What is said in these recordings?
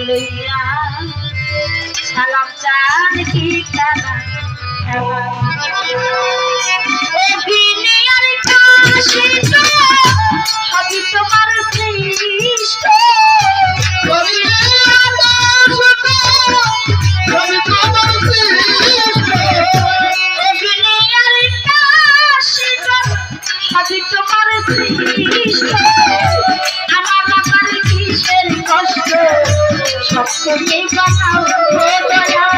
লইয়া সালাম চান কি খেলা অভিনয়ের কাছে তো সবই তোমার সৃষ্ট সবই তোমার সৃষ্ট আমার বাবার কিসের কষ্ট সব তুমি বানাও দয়া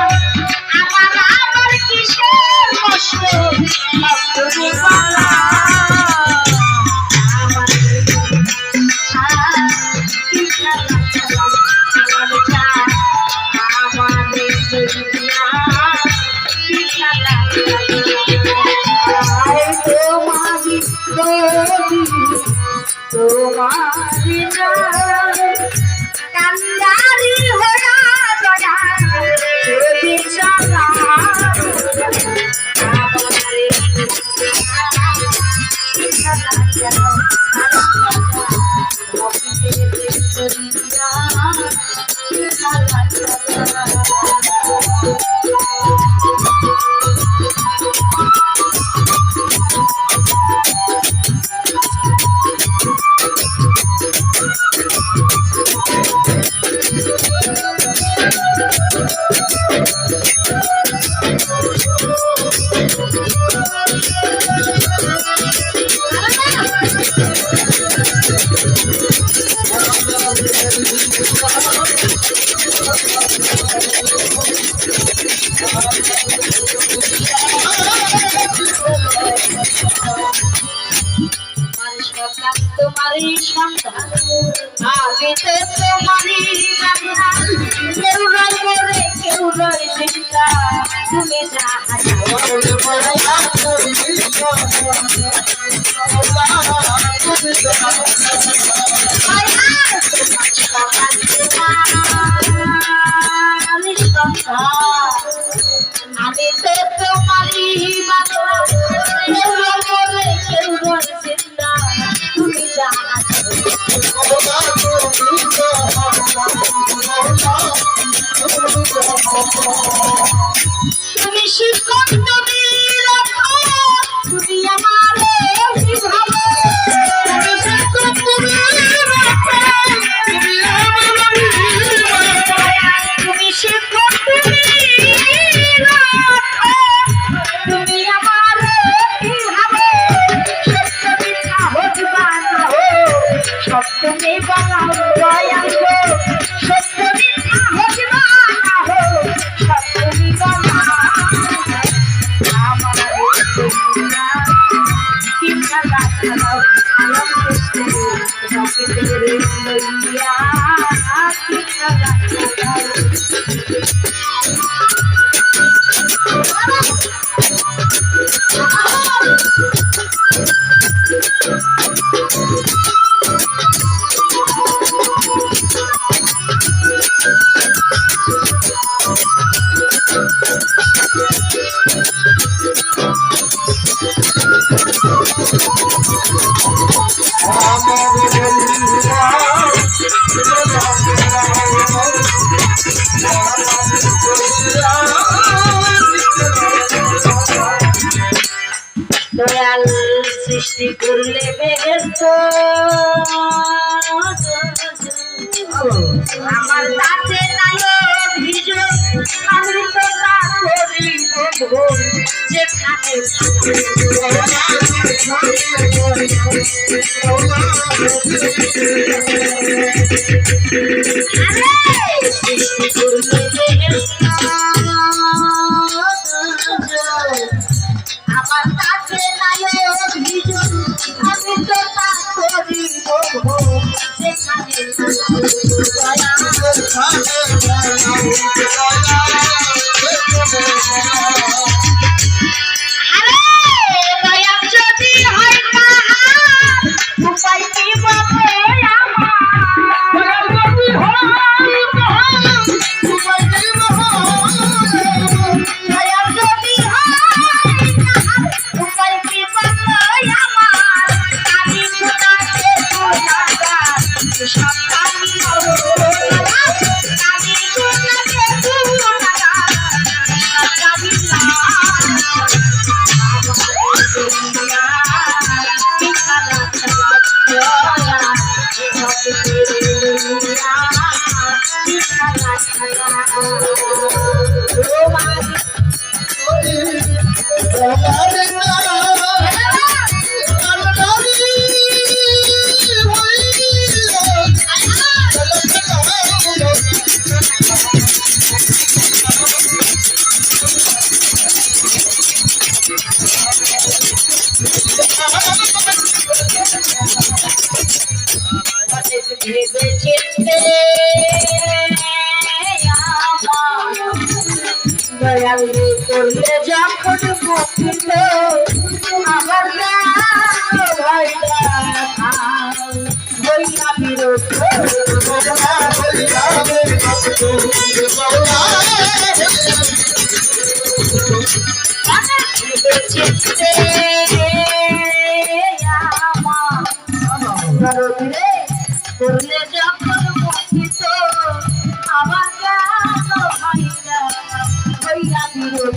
আমার আবার কিসের কষ্ট সব তুমি বানাও তোমারি কান্দারি হরা দয়া যদি চালা আমারে তোমারি সন্তান আমি তো তোমারি কেউ রয় করে কেউ রয় চিন্তা তুমি যা আমি তো তোমারি বাংলা কেউ রয় করে কেউ রয় চিন্তা তুমি যা তুমি শিক্ষক তুমি রাখো তুমি আমার ভালো তুমি শিক্ষক তুমি রাখো তুমি আমার তুমি শিক্ষক তুমি রাখো তুমি আমার ভালো সত্য মিথ্যা হোক বা না হোক সব তুমি বানাও দয়া গো সত্য মিথ্যা হোক বা না হোক সব তুমি বানাও আমার কি খেলা খেলাও আলম করতে রকেটের লইয়া কি খেলা খেলাও দয়াল সৃষ্টি করলে বেগেস্ত আমার তাতে নাই ভিজো আমি তো তা করি যেখানে সৃষ্টি করলে বেগেস্ত আমার কাছে নাই ভিজো আমি তো তা করি যেখানে দয়া যদি হয় উপায় কি পাবে আমার দয়ালি করলে যখন বকিল আমার বইয়া বিরোধ করলে যখন বকিত আমার হইয়া বিরোধ